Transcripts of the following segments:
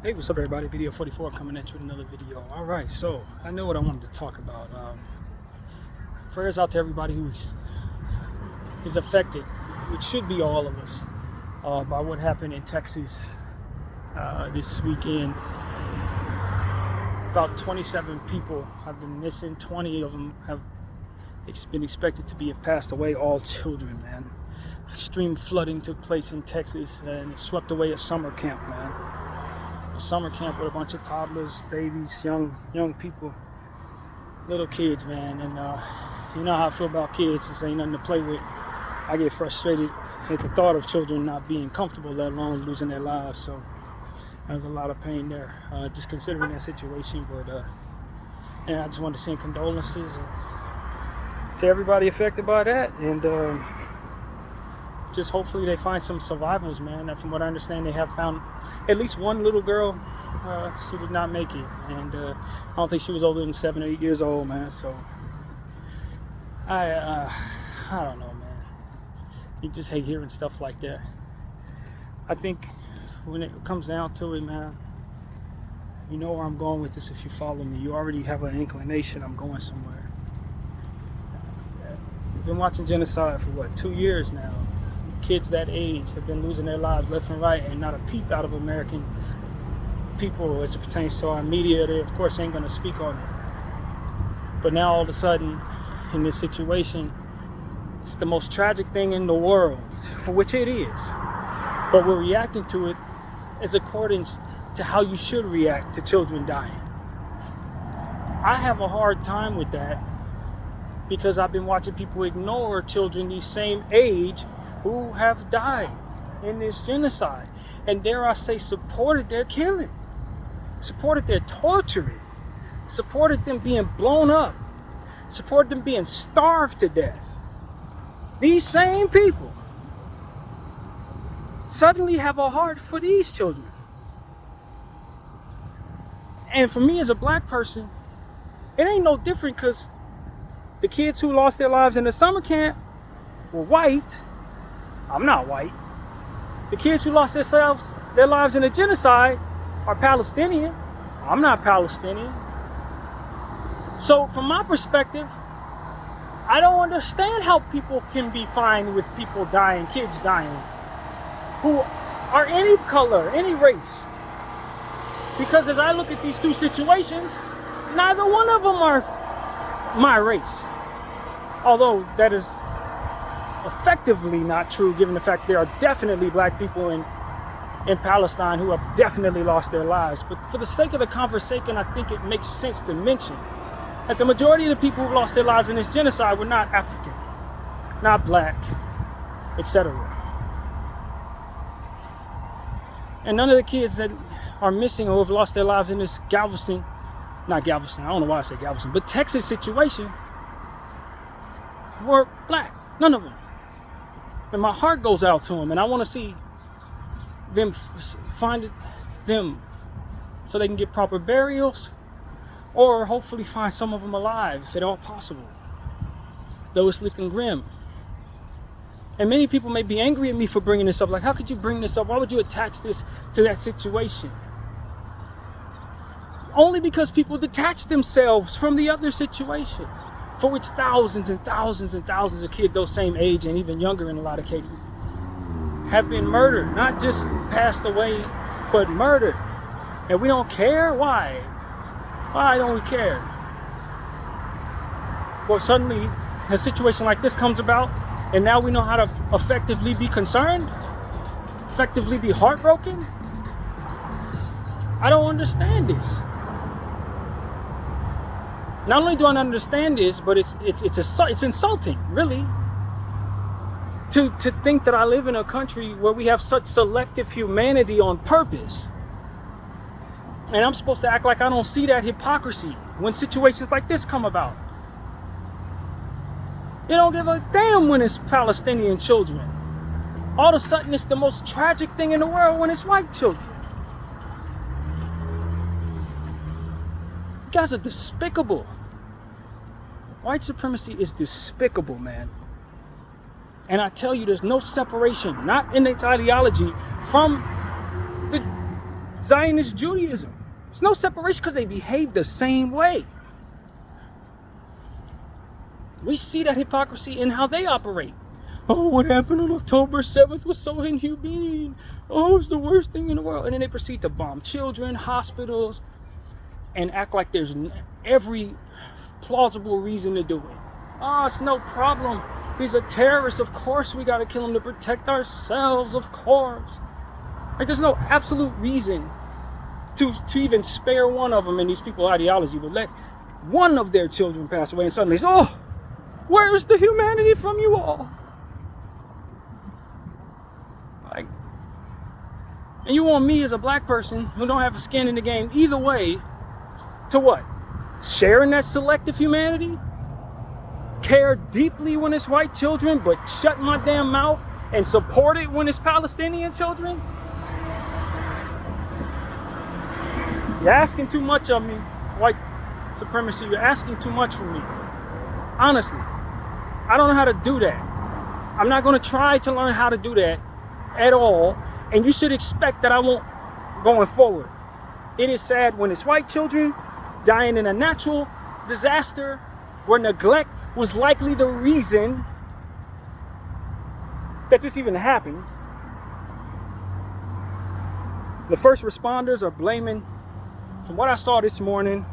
Hey, what's up, everybody? Bdf coming at you with another video. All right, so I know what I wanted to talk about. Prayers out to everybody who is affected, which should be all of us, by what happened in Texas this weekend. About 27 people have been missing. 20 of them have been expected to have passed away. All children, man. Extreme flooding took place in Texas, and it swept away a summer camp, man. A summer camp with a bunch of toddlers, babies, young people, little kids, man. And you know how I feel about kids. This ain't nothing to play with. I get frustrated at the thought of children not being comfortable, let alone losing their lives. So there's a lot of pain there, just considering that situation. But and I just want to send condolences to everybody affected by that, and just hopefully they find some survivals, man. And from what I understand, they have found at least one little girl. She did not make it, and I don't think she was older than 7 or 8 years old, man. So I don't know, man. You just hate hearing stuff like that. I think when it comes down to it, man, you know where I'm going with this. If you follow me, you already have an inclination I'm going somewhere. We've been watching genocide for what, 2 years now. Kids that age have been losing their lives left and right, and not a peep out of American people as it pertains to our media. They, of course, ain't going to speak on it. But now, all of a sudden, in this situation, it's the most tragic thing in the world, for which it is. But we're reacting to it as accordance to how you should react to children dying. I have a hard time with that because I've been watching people ignore children the same age who have died in this genocide, and dare I say, supported their killing, supported their torturing, supported them being blown up, supported them being starved to death. These same people suddenly have a heart for these children. And for me as a black person, it ain't no different, because the kids who lost their lives in the summer camp were white. I'm not white. The kids who lost their lives in the genocide are Palestinian. I'm not Palestinian. So from my perspective, I don't understand how people can be fine with people dying, kids dying, who are any color, any race. Because as I look at these two situations, neither one of them are my race. Although that is effectively not true, given the fact there are definitely black people in Palestine who have definitely lost their lives. But for the sake of the conversation, I think it makes sense to mention that the majority of the people who lost their lives in this genocide were not African, not black, etc. And none of the kids that are missing or have lost their lives in this Texas situation were black. None of them. And my heart goes out to them, and I want to see them find them so they can get proper burials, or hopefully find some of them alive if at all possible. Though it's looking grim. And many people may be angry at me for bringing this up. Like, how could you bring this up? Why would you attach this to that situation? Only because people detach themselves from the other situation, for which thousands and thousands and thousands of kids, those same age and even younger in a lot of cases, have been murdered. Not just passed away, but murdered. And we don't care? Why? Why don't we care? Well, suddenly a situation like this comes about, and now we know how to effectively be concerned, effectively be heartbroken. I don't understand this. Not only do I not understand this, but it's insulting, really, to think that I live in a country where we have such selective humanity on purpose. And I'm supposed to act like I don't see that hypocrisy when situations like this come about. You don't give a damn when it's Palestinian children. All of a sudden, it's the most tragic thing in the world when it's white children. You guys are despicable. White supremacy is despicable, man. And I tell you, there's no separation, not in its ideology, from Zionist Judaism. There's no separation because they behave the same way. We see that hypocrisy in how they operate. Oh, what happened on October 7th was so inhumane. Oh, it's the worst thing in the world. And then they proceed to bomb children, hospitals, and act like there's every plausible reason to do it. Oh, it's no problem. He's a terrorist. Of course we got to kill him to protect ourselves. Of course. Like, there's no absolute reason to even spare one of them in these people's ideology, but let one of their children pass away and suddenly say, oh, where's the humanity from you all? Like, and you want me as a black person who don't have a skin in the game either way to what? Share in that selective humanity? Care deeply when it's white children, but shut my damn mouth and support it when it's Palestinian children? You're asking too much of me, white supremacy. You're asking too much from me. Honestly, I don't know how to do that. I'm not going to try to learn how to do that at all. And you should expect that I won't going forward. It is sad when it's white children dying in a natural disaster where neglect was likely the reason that this even happened. The first responders are blaming, from what I saw this morning,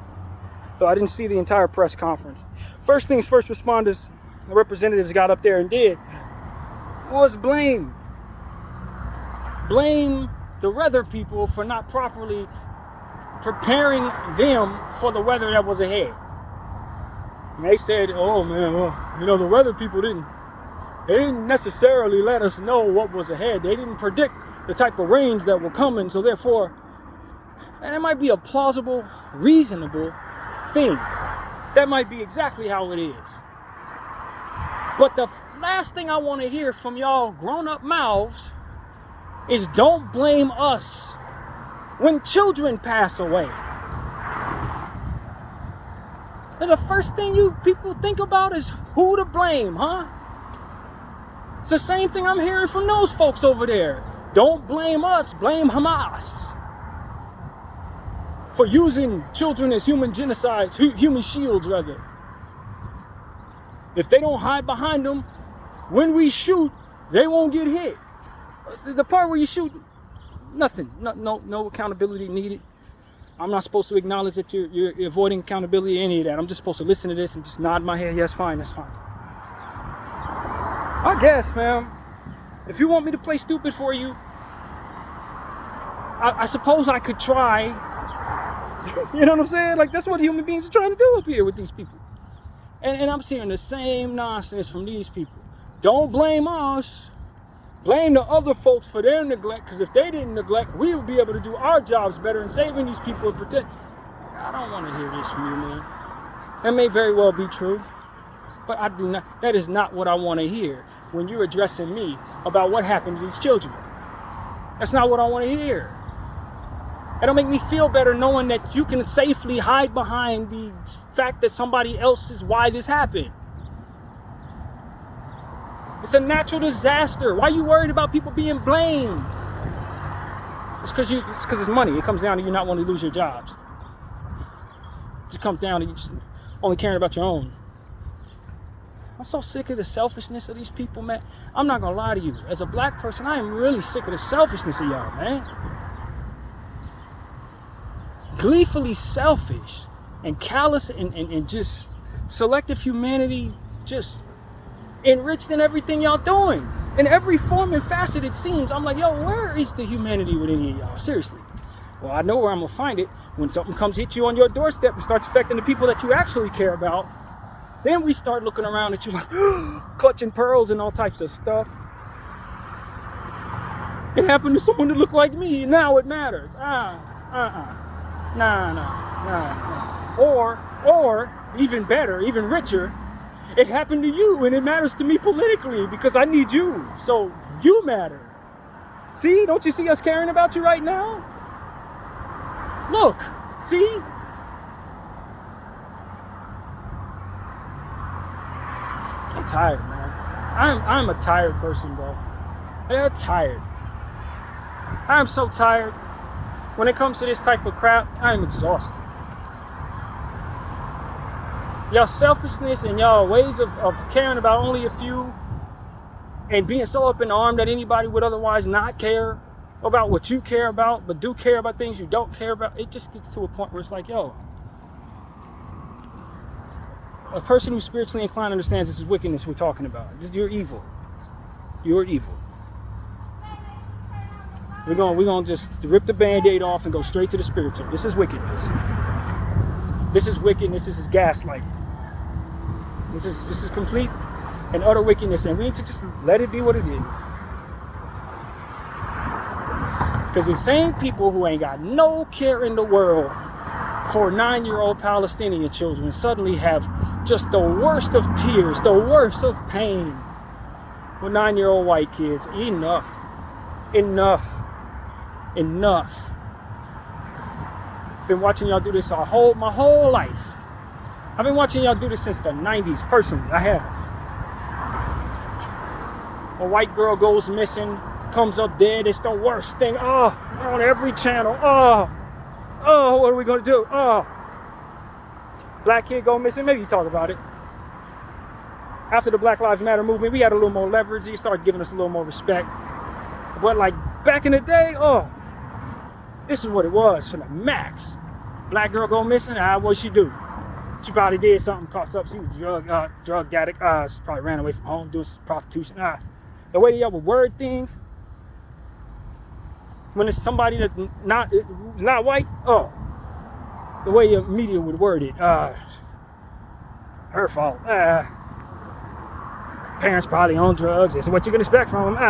though I didn't see the entire press conference. First things first, responders, the representatives got up there and did was blame the weather people for not properly preparing them for the weather that was ahead. And they said, oh man, well, the weather people didn't necessarily let us know what was ahead. They didn't predict the type of rains that were coming, so therefore, and it might be a plausible, reasonable thing. That might be exactly how it is. But the last thing I want to hear from y'all grown-up mouths is don't blame us when children pass away. And the first thing you people think about is who to blame, huh? It's the same thing I'm hearing from those folks over there. Don't blame us, blame Hamas for using children as human genocides, human shields rather. If they don't hide behind them, when we shoot, they won't get hit. The part where you shoot, nothing, no accountability needed. I'm not supposed to acknowledge that you're avoiding accountability, any of that. I'm just supposed to listen to this and just nod my head. Yes, fine, that's fine. I guess, fam. If you want me to play stupid for you, I suppose I could try. You know what I'm saying? Like, that's what human beings are trying to do up here with these people. And I'm seeing the same nonsense from these people. Don't blame us. Blame the other folks for their neglect, because if they didn't neglect, we would be able to do our jobs better in saving these people and protect. I don't want to hear this from you, man. That may very well be true, but I do not. That is not what I want to hear when you're addressing me about what happened to these children. That's not what I want to hear. It'll make me feel better knowing that you can safely hide behind the fact that somebody else is why this happened. It's a natural disaster. Why are you worried about people being blamed? It's because it's money. It comes down to you not wanting to lose your jobs. It comes down to you just only caring about your own. I'm so sick of the selfishness of these people, man. I'm not gonna lie to you. As a black person, I am really sick of the selfishness of y'all, man. Gleefully selfish and callous and just selective humanity, just enriched in everything y'all doing. In every form and facet, it seems. I'm like, yo, where is the humanity with any of y'all? Seriously. Well, I know where I'm gonna find it. When something comes hit you on your doorstep and starts affecting the people that you actually care about, then we start looking around at you like clutching pearls and all types of stuff. It happened to someone that looked like me, now it matters. Nah. Or even better, even richer, it happened to you and it matters to me politically because I need you. So you matter. See, don't you see us caring about you right now? Look, see? I'm tired, man. I'm a tired person, bro. I'm tired. I'm so tired. when it comes to this type of crap, I am exhausted. Y'all selfishness and y'all ways of caring about only a few and being so up in arm that anybody would otherwise not care about what you care about, but do care about things you don't care about, it just gets to a point where it's like, yo, a person who's spiritually inclined understands this is wickedness we're talking about. You're evil. You're evil. We're gonna just rip the Band-Aid off and go straight to the spiritual. This is wickedness. This is wickedness. This is gaslighting. This is complete and utter wickedness, and we need to just let it be what it is. Because these same people who ain't got no care in the world for 9-year-old Palestinian children suddenly have just the worst of tears, the worst of pain with 9-year-old white kids. Enough. Been watching y'all do this my whole life. I've been watching y'all do this since the 90s, personally. I have. A white girl goes missing, comes up dead. It's the worst thing. Oh, on every channel. Oh, what are we gonna do? Oh, black kid go missing. Maybe you talk about it. After the Black Lives Matter movement, we had a little more leverage. He started giving us a little more respect. But like back in the day, this is what it was for the max. Black girl go missing. What'd she do? She probably did something, caught up. She was drug addict. She probably ran away from home doing prostitution. The way y'all would word things when it's somebody that's not white, the way your media would word it, her fault. Parents probably on drugs. This is what you can expect from them.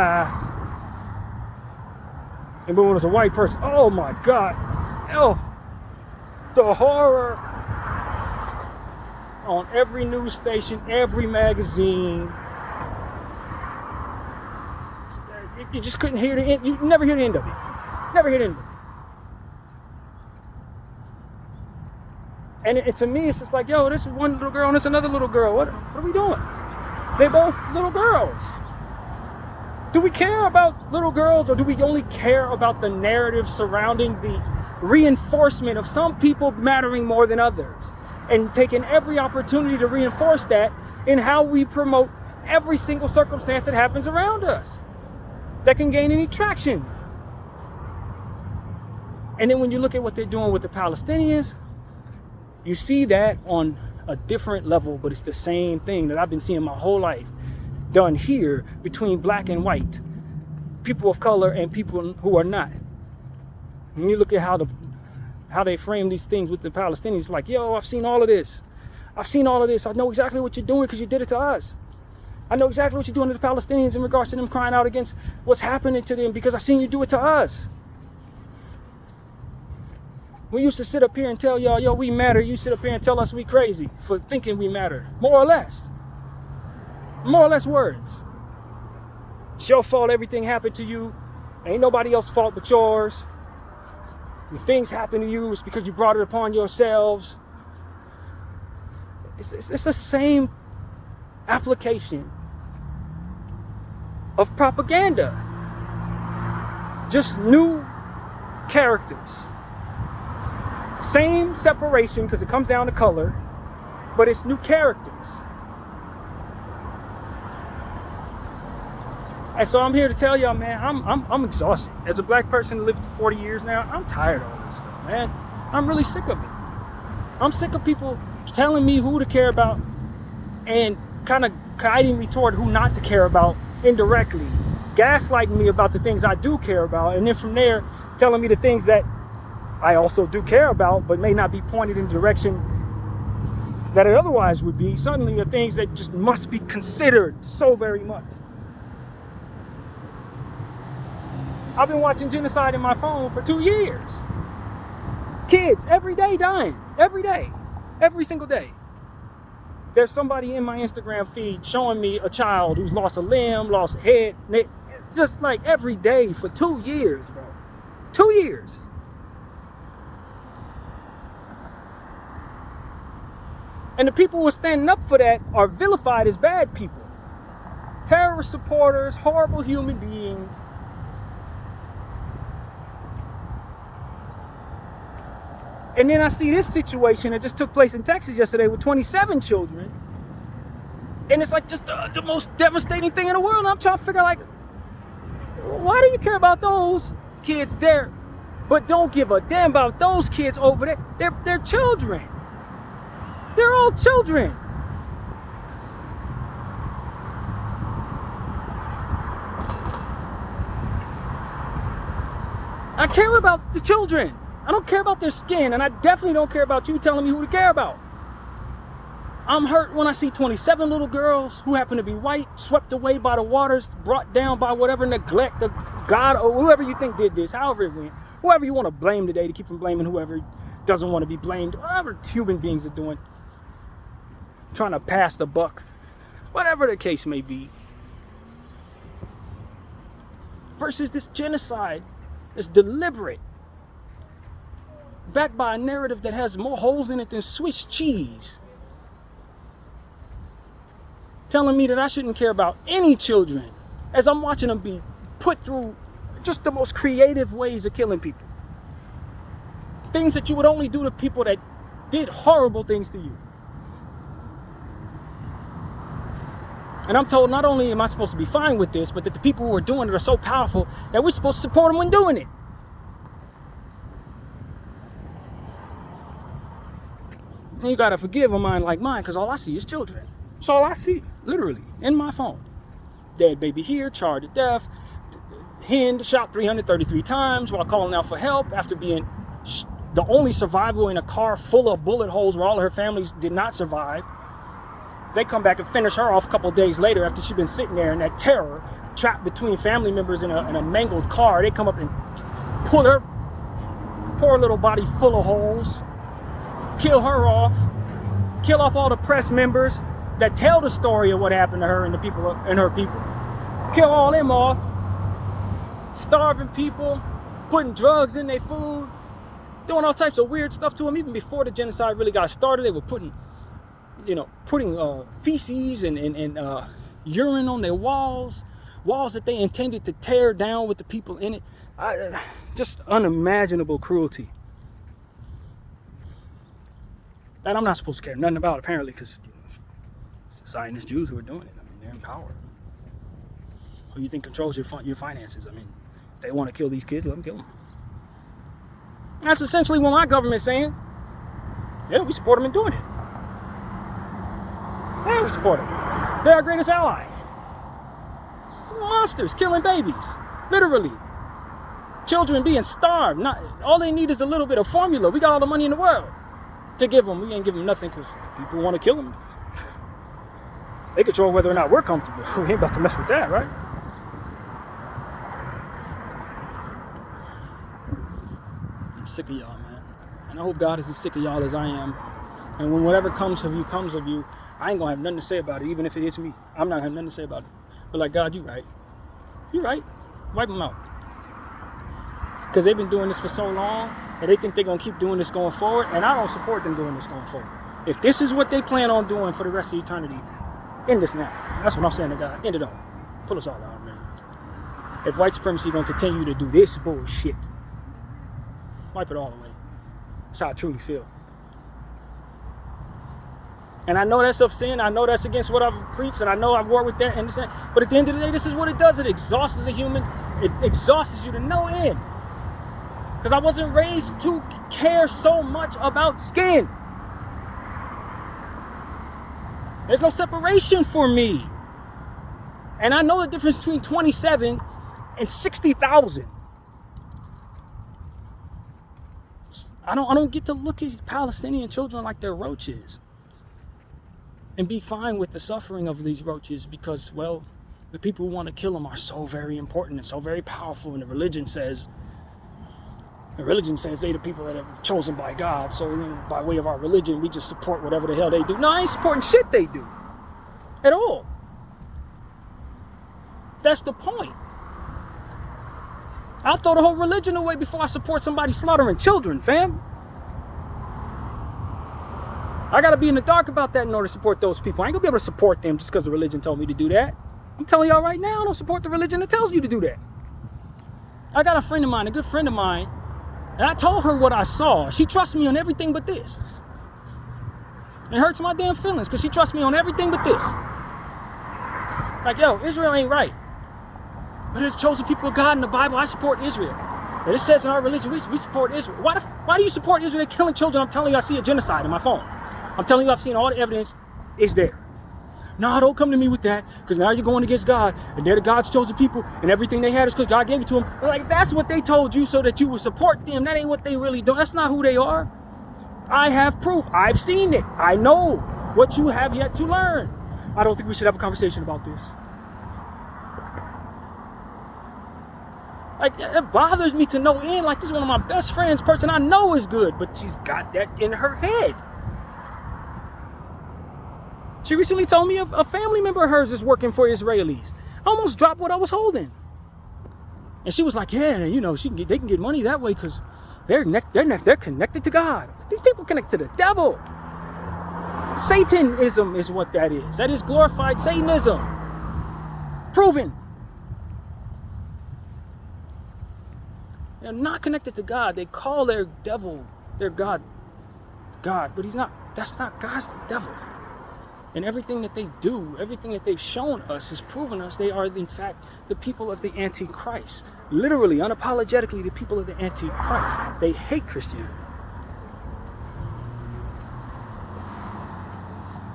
And when it was a white person, oh my God, the horror on every news station, every magazine. You just couldn't hear the end. You never hear the end of it. Never hear the end of it. And to me, it's just like, yo, this is one little girl and this is another little girl. What are we doing? They're both little girls. Do we care about little girls, or do we only care about the narrative surrounding the reinforcement of some people mattering more than others? And taking every opportunity to reinforce that in how we promote every single circumstance that happens around us that can gain any traction. And then when you look at what they're doing with the Palestinians, you see that on a different level, but it's the same thing that I've been seeing my whole life done here between black and white, people of color and people who are not. When you look at how they frame these things with the Palestinians, like, yo, I've seen all of this. I know exactly what you're doing because you did it to us. I know exactly what you're doing to the Palestinians in regards to them crying out against what's happening to them because I've seen you do it to us. We used to sit up here and tell y'all, yo, we matter. You sit up here and tell us we crazy for thinking we matter. More or less words. It's your fault everything happened to you. Ain't nobody else's fault but yours. If things happen to you, it's because you brought it upon yourselves. It's the same application of propaganda. Just new characters. Same separation because it comes down to color, but it's new characters. And so I'm here to tell y'all, man, I'm exhausted. As a black person who lived for 40 years now, I'm tired of all this stuff, man. I'm really sick of it. I'm sick of people telling me who to care about and kind of guiding me toward who not to care about indirectly, gaslighting me about the things I do care about, and then from there telling me the things that I also do care about but may not be pointed in the direction that it otherwise would be. Suddenly are things that just must be considered so very much. I've been watching genocide in my phone for 2 years. Kids every day dying, every day, every single day. There's somebody in my Instagram feed showing me a child who's lost a limb, lost a head, neck, just like every day for 2 years, bro. 2 years. And the people who are standing up for that are vilified as bad people. Terrorist supporters, horrible human beings. And then I see this situation that just took place in Texas yesterday with 27 children. And it's like just the most devastating thing in the world. And I'm trying to figure out, like, why do you care about those kids there, but don't give a damn about those kids over there? They're children. They're all children. I care about the children. I don't care about their skin, and I definitely don't care about you telling me who to care about. I'm hurt when I see 27 little girls who happen to be white, swept away by the waters, brought down by whatever neglect of God or whoever you think did this, however it went. Whoever you want to blame today to keep from blaming whoever doesn't want to be blamed, whatever human beings are doing, trying to pass the buck, whatever the case may be. Versus this genocide that's deliberate, backed by a narrative that has more holes in it than Swiss cheese. Telling me that I shouldn't care about any children as I'm watching them be put through just the most creative ways of killing people. Things that you would only do to people that did horrible things to you. And I'm told not only am I supposed to be fine with this, but that the people who are doing it are so powerful that we're supposed to support them when doing it. And you gotta forgive a mind like mine, because all I see is children. That's all I see, literally, in my phone. Dead baby here, charred to death, Hind shot 333 times while calling out for help after being the only survivor in a car full of bullet holes where all of her families did not survive. They come back and finish her off a couple days later after she'd been sitting there in that terror, trapped between family members in a mangled car. They come up and pull her poor little body full of holes, kill her off, kill off all the press members that tell the story of what happened to her and the people and her people. Kill all them off. Starving people, putting drugs in their food, doing all types of weird stuff to them. Even before the genocide really got started, they were putting feces and urine on their walls that they intended to tear down with the people in it. Just unimaginable cruelty. That I'm not supposed to care nothing about, apparently, because it's Zionist Jews who are doing it. I mean, they're in power. Who you think controls your finances? I mean, if they want to kill these kids, let them kill them. That's essentially what my government's saying. Yeah, we support them in doing it. Yeah, we support them. They're our greatest ally. Monsters killing babies, literally. Children being starved. All they need is a little bit of formula. We got all the money in the world to give them. We ain't give them nothing because people want to kill them. They control whether or not we're comfortable. We ain't about to mess with that, right? I'm sick of y'all, man. And I hope God is as sick of y'all as I am. And when whatever comes of you, I ain't gonna have nothing to say about it, even if it is me. I'm not gonna have nothing to say about it. But like, God, you right. You right. Wipe them out. Because they've been doing this for so long, and they think they're gonna keep doing this going forward, and I don't support them doing this going forward. If this is what they plan on doing for the rest of eternity, end this now. That's what I'm saying to God. End it all. Pull us all out, man. If white supremacy gonna continue to do this bullshit, wipe it all away. That's how I truly feel. And I know that's of sin. I know that's against what I've preached, and I know I've war with that. But at the end of the day, this is what it does. It exhausts a human. It exhausts you to no end. Because I wasn't raised to care so much about skin. There's no separation for me. And I know the difference between 27 and 60,000. I don't get to look at Palestinian children like they're roaches and be fine with the suffering of these roaches because, well, the people who want to kill them are so very important and so very powerful, and the religion says they're the people that are chosen by God, so by way of our religion, we just support whatever the hell they do. No, I ain't supporting shit they do at all. That's the point. I'll throw the whole religion away before I support somebody slaughtering children, fam. I gotta be in the dark about that in order to support those people. I ain't gonna be able to support them just because the religion told me to do that. I'm telling y'all right now, I don't support the religion that tells you to do that. I got a friend of mine, a good friend of mine, And I told her what I saw. She trusts me on everything but this. It hurts my damn feelings because she trusts me on everything but this. Like, yo, Israel ain't right. But it's chosen people of God in the Bible. I support Israel. And it says in our religion, we support Israel. Why do you support Israel killing children? I'm telling you, I see a genocide in my phone. I'm telling you, I've seen all the evidence. It's there. No, don't come to me with that, because now you're going against God, and they're the God's chosen people, and everything they had is because God gave it to them. Like, that's what they told you so that you would support them. That ain't what they really do. That's not who they are. I have proof. I've seen it. I know what you have yet to learn. I don't think we should have a conversation about this. Like, it bothers me to no end. Like, this is one of my best friends, person I know is good, but she's got that in her head. She recently told me a family member of hers is working for Israelis. I almost dropped what I was holding. And she was like, yeah, you know, they can get money that way because they're connected to God. These people connect to the devil. Satanism is what that is. That is glorified Satanism. Proven. They're not connected to God. They call their devil, their God, but he's not. That's not God's the devil. And everything that they do, everything that they've shown us has proven us they are, in fact, the people of the Antichrist. Literally, unapologetically, the people of the Antichrist. They hate Christianity.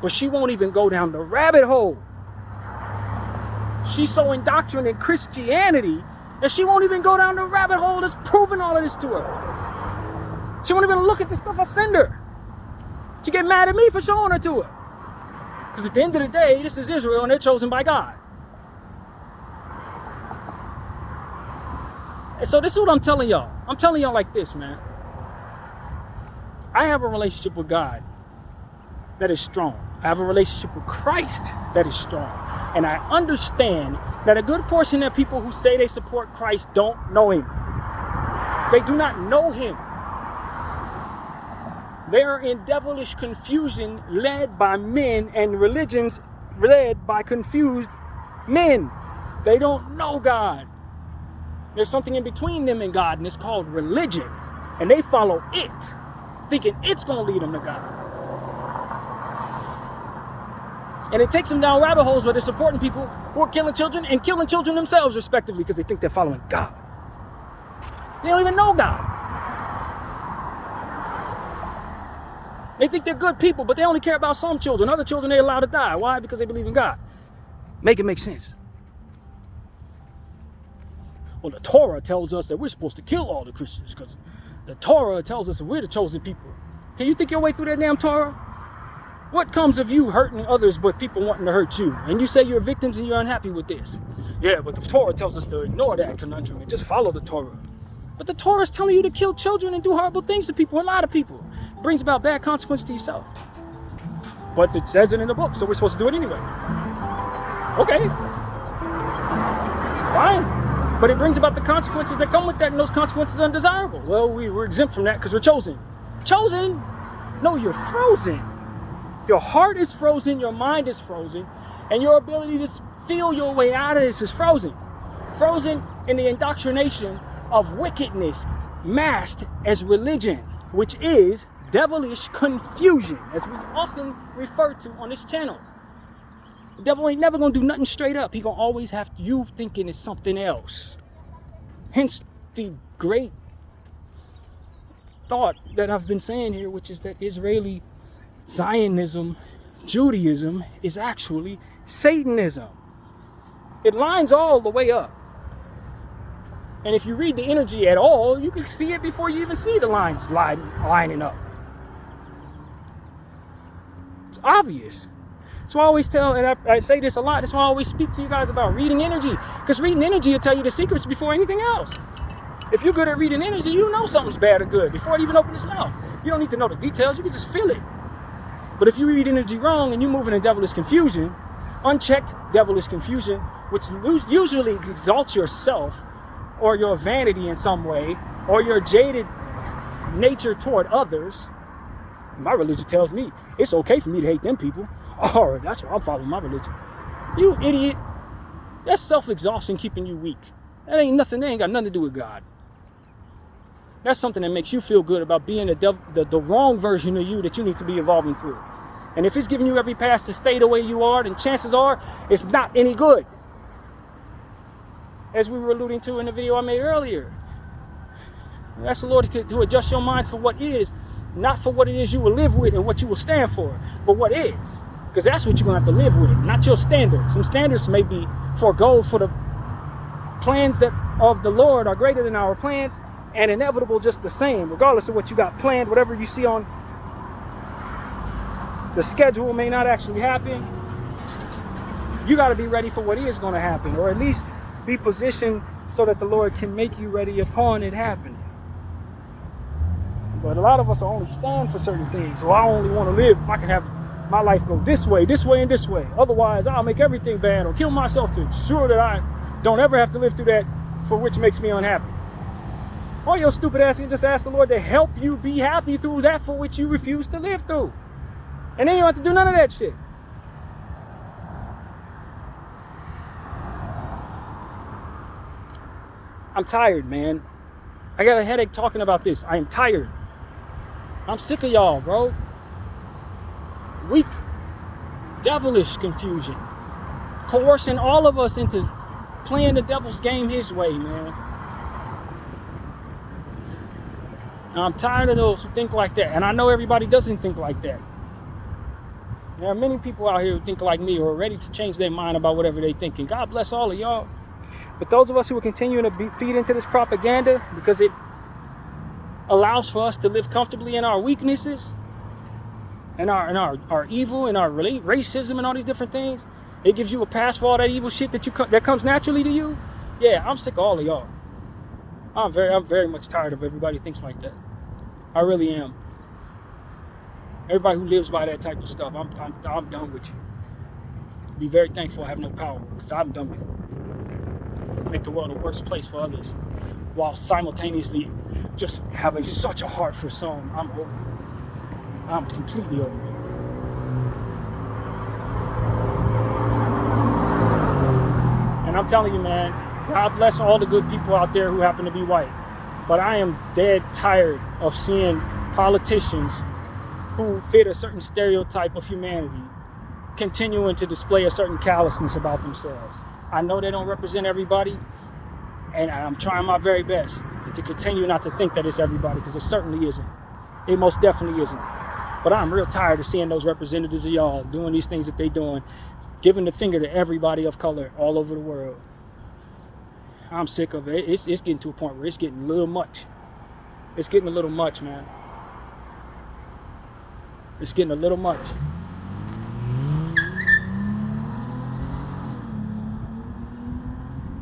But she won't even go down the rabbit hole. She's so indoctrinated in Christianity that she won't even go down the rabbit hole that's proving all of this to her. She won't even look at the stuff I send her. She get mad at me for showing her to her. Because at the end of the day, this is Israel and they're chosen by God. And so this is what I'm telling y'all. I'm telling y'all like this, man. I have a relationship with God that is strong. I have a relationship with Christ that is strong. And I understand that a good portion of people who say they support Christ don't know him. They do not know him. They are in devilish confusion led by men and religions led by confused men. They don't know God. There's something in between them and God, and it's called religion. And they follow it, thinking it's going to lead them to God. And it takes them down rabbit holes where they're supporting people who are killing children and killing children themselves, respectively, because they think they're following God. They don't even know God. They think they're good people, but they only care about some children. Other children they allow to die. Why? Because they believe in God. Make it make sense. Well, the Torah tells us that we're supposed to kill all the Christians because the Torah tells us that we're the chosen people. Can you think your way through that damn Torah? What comes of you hurting others but people wanting to hurt you? And you say you're victims and you're unhappy with this. Yeah, but the Torah tells us to ignore that conundrum and just follow the Torah. But the Torah is telling you to kill children and do horrible things to people, a lot of people. It brings about bad consequences to yourself. But it says it in the book, so we're supposed to do it anyway. Okay. Fine. But it brings about the consequences that come with that, and those consequences are undesirable. Well, we're exempt from that because we're chosen. Chosen? No, you're frozen. Your heart is frozen, your mind is frozen, and your ability to feel your way out of this is frozen. Frozen in the indoctrination of wickedness masked as religion, which is devilish confusion, as we often refer to on this channel. The devil ain't never gonna do nothing straight up. He gonna always have you thinking it's something else. Hence the great thought that I've been saying here, which is that Israeli Zionism, Judaism, is actually Satanism. It lines all the way up. And if you read the energy at all, you can see it before you even see the lines lining up. It's obvious. So I always tell, and I say this a lot, that's why I always speak to you guys about reading energy. Because reading energy will tell you the secrets before anything else. If you're good at reading energy, you know something's bad or good before it even opens its mouth. You don't need to know the details, you can just feel it. But if you read energy wrong and you move in devilish confusion, unchecked devilish confusion, which usually exalts yourself, or your vanity in some way, or your jaded nature toward others. My religion tells me it's okay for me to hate them people. Oh, that's why I'm following my religion. You idiot. That's self-exhaustion keeping you weak. That ain't got nothing to do with God. That's something that makes you feel good about being the wrong version of you that you need to be evolving through. And if it's giving you every pass to stay the way you are, then chances are it's not any good. As we were alluding to in the video I made earlier. Ask the Lord to adjust your mind for what is, not for what it is you will live with and what you will stand for, but what is. Because that's what you're going to have to live with, not your standards. Some standards may be forego for the plans that of the Lord are greater than our plans and inevitable just the same, regardless of what you got planned. Whatever you see on the schedule may not actually happen. You got to be ready for what is going to happen, or at least be positioned so that the Lord can make you ready upon it happening. But a lot of us are only stand for certain things. So I only want to live if I can have my life go this way, and this way. Otherwise, I'll make everything bad or kill myself to ensure that I don't ever have to live through that for which makes me unhappy. Or your stupid ass can just ask the Lord to help you be happy through that for which you refuse to live through. And then you don't have to do none of that shit. I'm tired, man. I got a headache talking about this. I am tired. I'm sick of y'all, bro. Weak, devilish confusion. Coercing all of us into playing the devil's game his way, man. I'm tired of those who think like that. And I know everybody doesn't think like that. There are many people out here who think like me or are ready to change their mind about whatever they think. And God bless all of y'all. But those of us who are continuing to feed into this propaganda because it allows for us to live comfortably in our weaknesses and our evil and our racism and all these different things, it gives you a pass for all that evil shit that comes naturally to you. Yeah, I'm sick of all of y'all. I'm very much tired of everybody who thinks like that. I really am. Everybody who lives by that type of stuff, I'm done with you. Be very thankful I have no power, because I'm done with it. Make the world a worse place for others, while simultaneously just having such a heart for some. I'm over it. I'm completely over it. And I'm telling you, man, God bless all the good people out there who happen to be white. But I am dead tired of seeing politicians who fit a certain stereotype of humanity continuing to display a certain callousness about themselves. I know they don't represent everybody, and I'm trying my very best to continue not to think that it's everybody, because it certainly isn't. It most definitely isn't. But I'm real tired of seeing those representatives of y'all doing these things that they doing, giving the finger to everybody of color all over the world. I'm sick of it. It's getting to a point where it's getting a little much. It's getting a little much, man. It's getting a little much.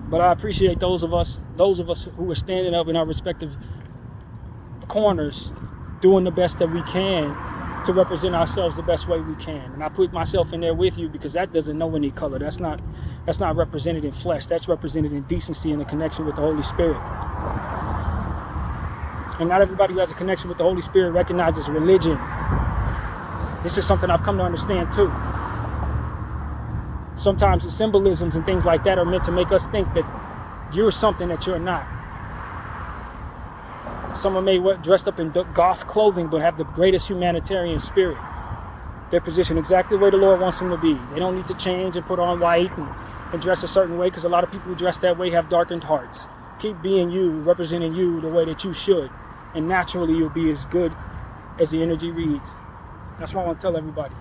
But I appreciate those of us who are standing up in our respective corners, doing the best that we can to represent ourselves the best way we can. And I put myself in there with you, because that doesn't know any color. That's not represented in flesh. That's represented in decency and a connection with the Holy Spirit. And not everybody who has a connection with the Holy Spirit recognizes religion. This is something I've come to understand too. Sometimes the symbolisms and things like that are meant to make us think that you're something that you're not. Someone may dressed up in goth clothing but have the greatest humanitarian spirit. They're positioned exactly the way the Lord wants them to be. They don't need to change and put on white and dress a certain way, because a lot of people who dress that way have darkened hearts. Keep being you, representing you the way that you should, and naturally you'll be as good as the energy reads. That's what I want to tell everybody.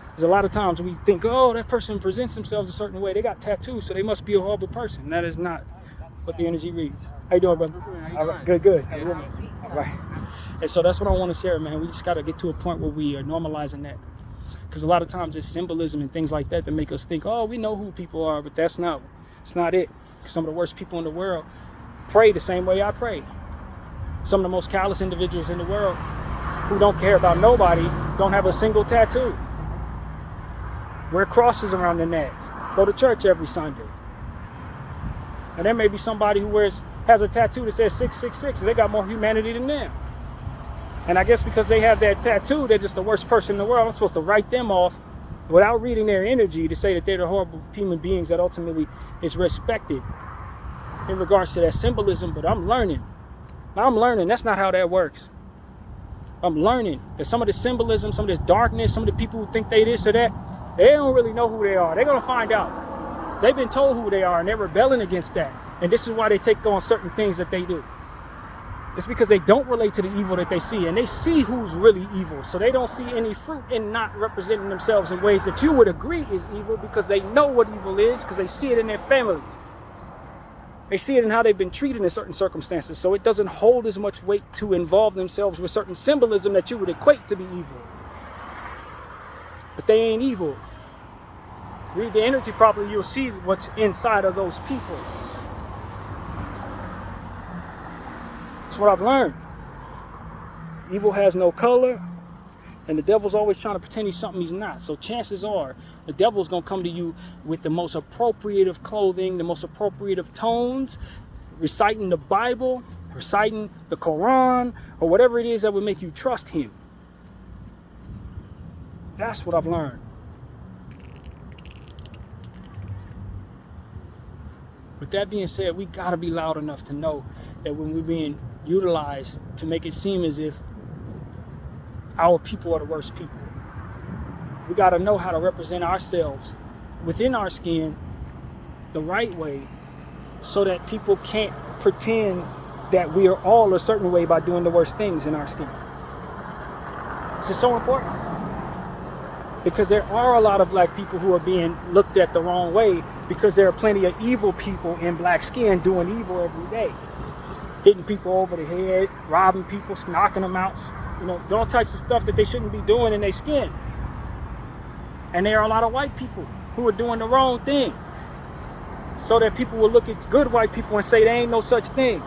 Because a lot of times we think, oh, that person presents themselves a certain way. They got tattoos, so they must be a horrible person. That is not what the energy reads. How you doing, brother? All right, good. All right. And so that's what I want to share, man. We just got to get to a point where we are normalizing that. Because a lot of times it's symbolism and things like that that make us think, oh, we know who people are, but it's not it. Some of the worst people in the world pray the same way I pray. Some of the most callous individuals in the world who don't care about nobody don't have a single tattoo. Wear crosses around their necks. Go to church every Sunday. And there may be somebody who has a tattoo that says 666, and they got more humanity than them. And I guess because they have that tattoo, they're just the worst person in the world. I'm supposed to write them off without reading their energy to say that they're the horrible human beings that ultimately is respected in regards to that symbolism. But I'm learning I'm learning that's not how that works. I'm learning that some of the symbolism, some of this darkness, some of the people who think they this or that, they don't really know who they are. They're going to find out. They've been told who they are, and they're rebelling against that. And this is why they take on certain things that they do. It's because they don't relate to the evil that they see, and they see who's really evil. So they don't see any fruit in not representing themselves in ways that you would agree is evil, because they know what evil is, because they see it in their families. They see it in how they've been treated in certain circumstances. So it doesn't hold as much weight to involve themselves with certain symbolism that you would equate to be evil. But they ain't evil. Read the energy properly, you'll see what's inside of those people. That's what I've learned. Evil has no color, and the devil's always trying to pretend he's something he's not. So chances are the devil's going to come to you with the most appropriate of clothing, the most appropriate of tones, reciting the Bible, reciting the Quran, or whatever it is that would make you trust him. That's what I've learned. With that being said, we got to be loud enough to know that when we're being utilized to make it seem as if our people are the worst people, we got to know how to represent ourselves within our skin the right way, so that people can't pretend that we are all a certain way by doing the worst things in our skin. This is so important, because there are a lot of black people who are being looked at the wrong way, because there are plenty of evil people in black skin doing evil every day, hitting people over the head, robbing people, knocking them out, all types of stuff that they shouldn't be doing in their skin. And there are a lot of white people who are doing the wrong thing, so that people will look at good white people and say there ain't no such thing.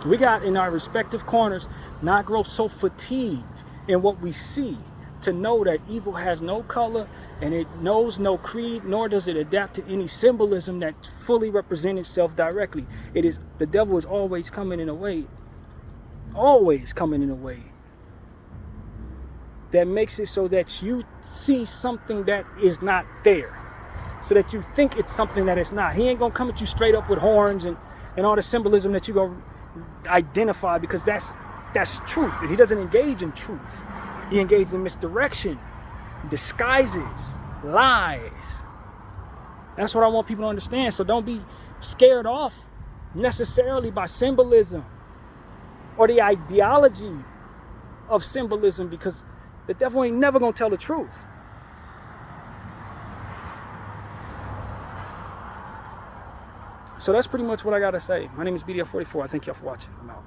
We got in our respective corners not grow so fatigued in what we see to know that evil has no color, and it knows no creed, nor does it adapt to any symbolism that fully represents itself directly. The devil is always coming in a way that makes it so that you see something that is not there, so that you think it's something that it's not. He ain't gonna come at you straight up with horns and all the symbolism that you gonna identify, because that's truth. And he doesn't engage in truth. He engages in misdirection, disguises, lies. That's what I want people to understand. So don't be scared off necessarily by symbolism or the ideology of symbolism, because the devil ain't never gonna tell the truth. So that's pretty much what I gotta say. My name is Bdf 44. I thank y'all for watching. I'm out.